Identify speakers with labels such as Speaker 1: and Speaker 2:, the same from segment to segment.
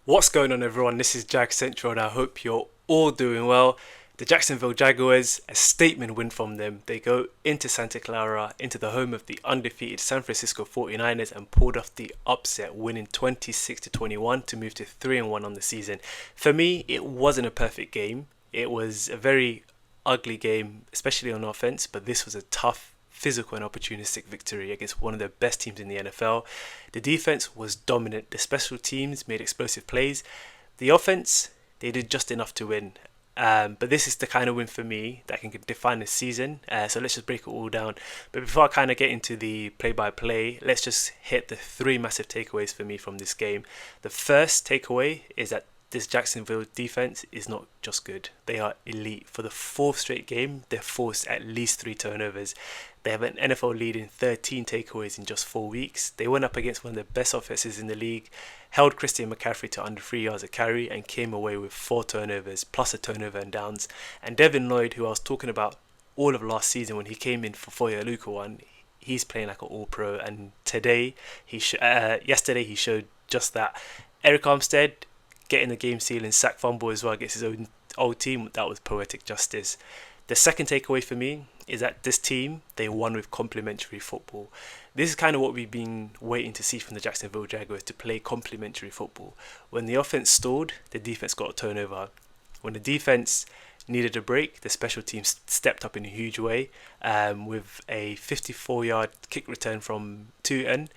Speaker 1: What's going on, everyone? This is Jag Central, and I hope you're all doing well. The Jacksonville Jaguars, a statement win from them. They go into Santa Clara, into the home of the undefeated San Francisco 49ers, and pulled off the upset, winning 26 to 21 to move to 3-1 on the season. For me, it wasn't a perfect game. It was a very ugly game, especially on offense, but this was a tough, physical and opportunistic victory against one of the best teams in the NFL. The defense was dominant. The special teams made explosive plays. The offense, they did just enough to win. But this is the kind of win for me that can define the season. So let's just break it all down. But before I kind of get into the play-by-play, let's just hit the three massive takeaways for me from this game. The first takeaway is that this Jacksonville defense is not just good. They are elite. For the fourth straight game, they've forced at least 3 turnovers. They have an NFL lead in 13 takeaways in just 4 weeks. They went up against one of the best offenses in the league, held Christian McCaffrey to under 3 yards a carry, and came away with 4 turnovers, plus a turnover and downs. And Devin Lloyd, who I was talking about all of last season when he came in for NFLUK one, he's playing like an all-pro. And yesterday he showed just that. Eric Armstead getting the game-sealing sack fumble as well against his own old team, that was poetic justice. The second takeaway for me is that this team, they won with complementary football. This is kind of what we've been waiting to see from the Jacksonville Jaguars, to play complementary football. When the offense stalled, the defense got a turnover. When the defense needed a break, the special teams stepped up in a huge way with a 54-yard kick return from Tootin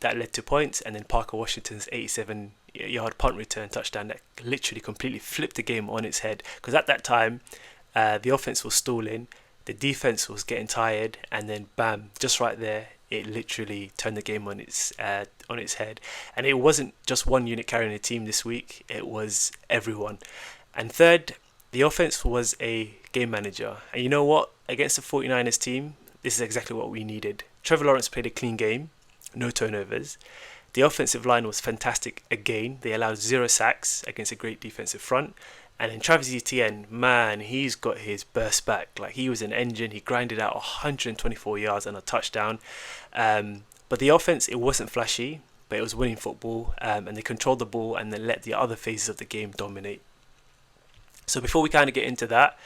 Speaker 1: that led to points, and then Parker Washington's 87-yard punt return touchdown that literally completely flipped the game on its head. Because at that time, the offense was stalling, the defense was getting tired, and then bam, just right there, it literally turned the game on its head. And it wasn't just one unit carrying the team this week, it was everyone. And third, the offense was a game manager. And you know what? Against the 49ers team, this is exactly what we needed. Trevor Lawrence played a clean game, no turnovers. The offensive line was fantastic again. They allowed 0 sacks against a great defensive front. And then Travis Etienne, man, he's got his burst back. Like, he was an engine. He grinded out 124 yards and a touchdown. But the offense, it wasn't flashy, but it was winning football. And they controlled the ball and then let the other phases of the game dominate. So before we kind of get into that,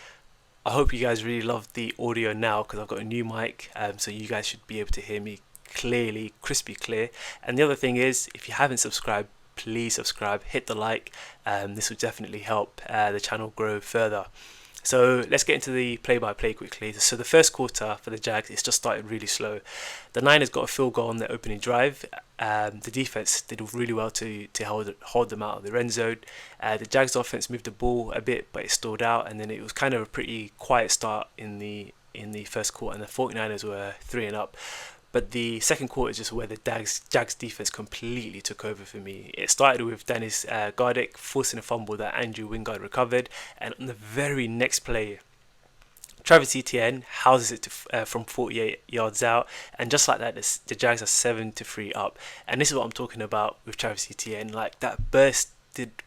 Speaker 1: I hope you guys really love the audio now, because I've got a new mic. So you guys should be able to hear me clearly, crispy clear. And the other thing is, if you haven't subscribed, please subscribe, hit the like. This will definitely help the channel grow further. So let's get into the play-by-play quickly. So the first quarter for the Jags, it's just started really slow. The Niners got a field goal on their opening drive. The defense did really well to hold them out of the end zone. The Jags offense moved the ball a bit, but it stalled out, and then it was kind of a pretty quiet start in the first quarter, and the 49ers were 3-up. But the second quarter is just where the Jags defense completely took over for me. It started with Dennis Gardeck forcing a fumble that Andrew Wingard recovered, and on the very next play, Travis Etienne houses it from 48 yards out, and just like that, the Jags are 7-3 up. And this is what I'm talking about with Travis Etienne. Like, that burst,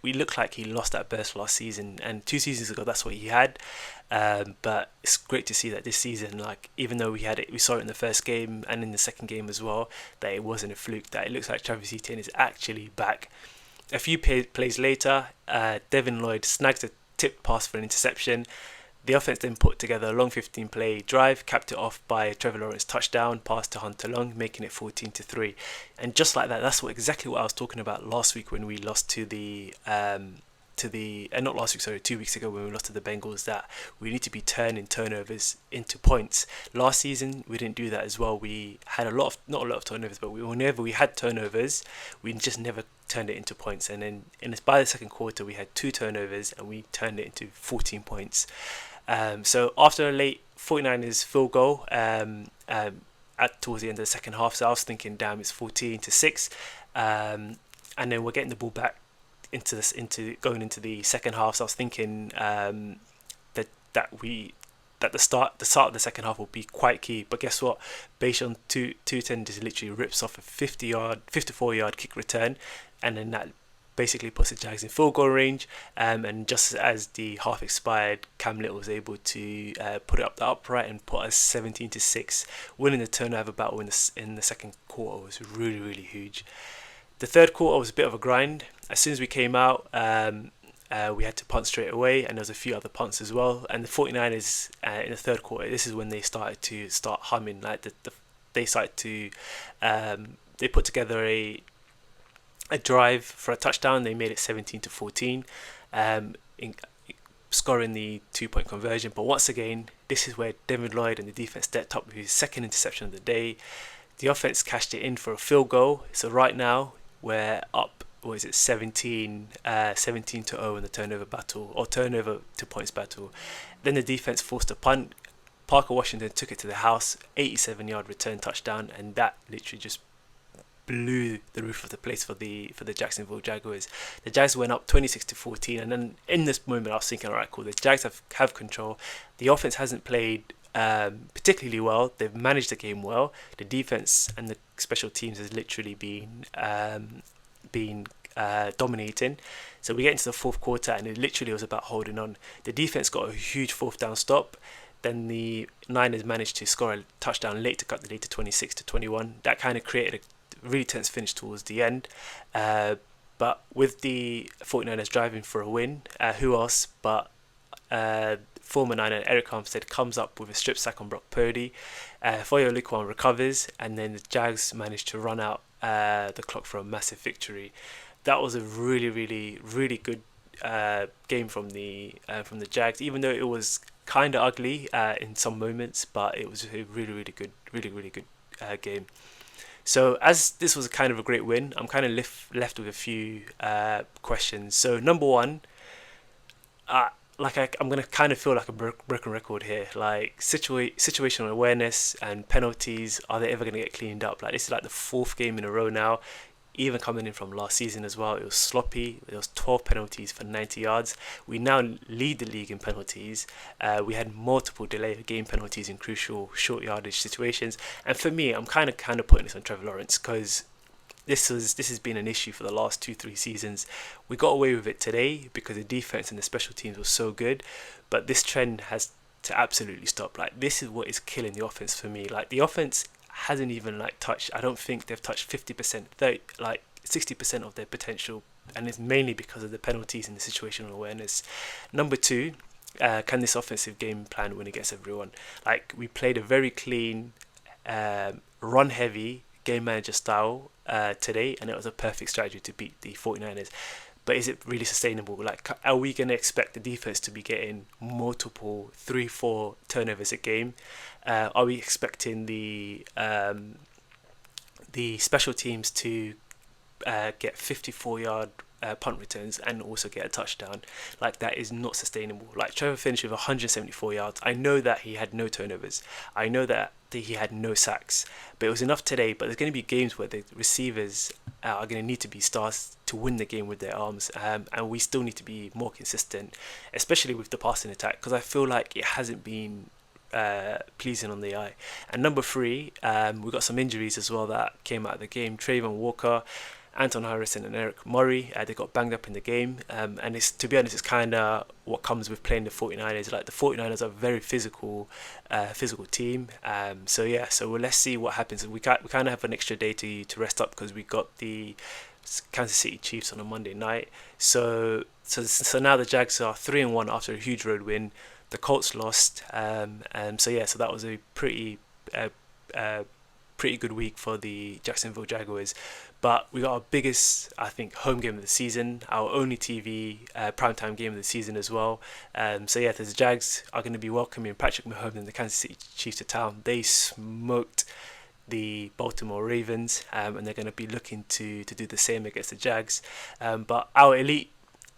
Speaker 1: we looked like he lost that burst last season, and 2 seasons ago that's what he had. But it's great to see that this season, like, even though we saw it in the first game and in the second game as well, that it wasn't a fluke, that it looks like Travis Etienne is actually back. A few plays later, Devin Lloyd snags a tipped pass for an interception. The offense then put together a long 15-play drive, capped it off by a Trevor Lawrence touchdown pass to Hunter Long, making it 14-3. And just like that, that's exactly what I was talking about last week when we lost to the not last week, sorry, 2 weeks ago when we lost to the Bengals, that we need to be turning turnovers into points. Last season we didn't do that as well. We had not a lot of turnovers, but whenever we had turnovers, we just never turned it into points. And then by the second quarter, we had 2 turnovers and we turned it into 14 points. So after a late 49ers field goal towards the end of the second half, so I was thinking, damn, it's 14-6, and then we're getting the ball back going into the second half. So I was thinking that the start of the second half will be quite key. But guess what? Bayshon Tootin just literally rips off a 54-yard kick return, and then that basically puts the Jags in field goal range. And just as the half expired, Cam Little was able to put it up the upright and put us 17-6, winning the turnover battle in the second quarter was really, really huge. The third quarter was a bit of a grind. as soon as we came out, we had to punt straight away, and there was a few other punts as well. And the 49ers in the third quarter, this is when they started to start humming. Like they started to they put together a drive for a touchdown. They made it 17-14, in scoring the 2-point conversion. But once again, this is where Devin Lloyd and the defense stepped up with his second interception of the day. The offense cashed it in for a field goal. So right now we're up, what is it, 17-0 in the turnover battle, or turnover to points battle. Then the defense forced a punt. Parker Washington took it to the house, 87-yard return touchdown, and that literally just blew the roof of the place for the Jacksonville Jaguars. The Jags went up 26-14, and then in this moment I was thinking, alright, cool, the Jags have control. The offense hasn't played particularly well. They've managed the game well. The defense and the special teams has literally been dominating. So we get into the fourth quarter, and it literally was about holding on. The defense got a huge fourth down stop. Then the Niners managed to score a touchdown late to cut the lead to 26-21. That kind of created a really tense finish towards the end. But with the 49ers driving for a win, who else but former Niner Eric Armstead comes up with a strip sack on Brock Purdy. NFLUK recovers, and then the Jags managed to run out the clock for a massive victory. That was a really, really, really good game from the Jags, even though it was kind of ugly in some moments, but it was a really, really good, game. So as this was kind of a great win, I'm kind of left with a few questions. So number one, I'm going to kind of feel like a broken record here. Like situational awareness and penalties, are they ever going to get cleaned up? Like, this is like the fourth game in a row now. Even coming in from last season as well, it was sloppy. There was 12 penalties for 90 yards. We now lead the league in penalties. We had multiple delay of game penalties in crucial short yardage situations. And for me, I'm kind of putting this on Trevor Lawrence, because this has been an issue for the last 2-3 seasons. We got away with it today because the defense and the special teams was so good, but this trend has to absolutely stop. Like, this is what is killing the offense for me. Like, the offense hasn't even touched, I don't think they've touched 50%, 60% of their potential, and it's mainly because of the penalties and the situational awareness. Number two, can this offensive game plan win against everyone? Like, we played a very clean, run heavy game manager style today, and it was a perfect strategy to beat the 49ers. But is it really sustainable? Like, are we going to expect the defense to be getting multiple 3-4 turnovers a game? Are we expecting the special teams to get 54-yard punt returns and also get a touchdown? Like, that is not sustainable. Like, Trevor finished with 174 yards. I know that he had no turnovers. I know that he had no sacks, but it was enough today. But there's going to be games where the receivers are going to need to be stars to win the game with their arms, and we still need to be more consistent, especially with the passing attack, because I feel like it hasn't been pleasing on the eye. And number three, we got some injuries as well that came out of the game. Trayvon Walker, Anton Harrison and Eric Murray, they got banged up in the game, and it's, to be honest, it's kind of what comes with playing the 49ers. Like, the 49ers are a very physical team, so let's see what happens. We kind of have an extra day to rest up, because we got the Kansas City Chiefs on a Monday night. So now the Jags are 3-1 after a huge road win. The Colts lost, so that was a pretty good week for the Jacksonville Jaguars. But we got our biggest, I think, home game of the season, our only TV primetime game of the season as well. The Jags are going to be welcoming Patrick Mahomes and the Kansas City Chiefs to town. They smoked the Baltimore Ravens, and they're going to be looking to do the same against the Jags. But our elite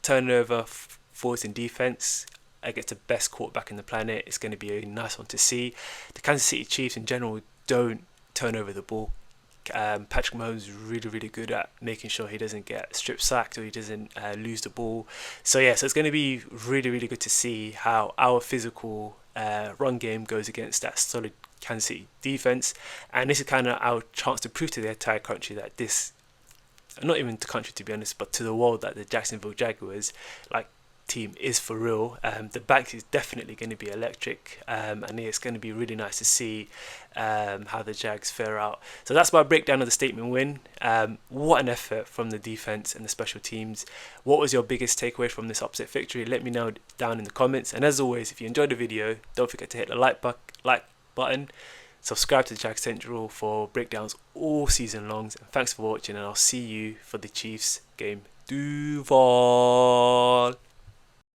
Speaker 1: turnover force in defense against the best quarterback in the planet, it's going to be a nice one to see. The Kansas City Chiefs in general don't turn over the ball. Patrick Mahomes is really, really good at making sure he doesn't get strip sacked or he doesn't lose the ball. So it's going to be really, really good to see how our physical run game goes against that solid Kansas City defense. And this is kind of our chance to prove to the entire country that this, not even the country to be honest, but to the world, that the Jacksonville Jaguars, like, team is for real. The back is definitely going to be electric, and it's going to be really nice to see how the Jags fare out. So that's my breakdown of the statement win. What an effort from the defense and the special teams. What was your biggest takeaway from this upset victory? Let me know down in the comments. And as always, if you enjoyed the video, don't forget to hit the like button. Subscribe to Jags Central for breakdowns all season long. And thanks for watching, and I'll see you for the Chiefs game. Duval.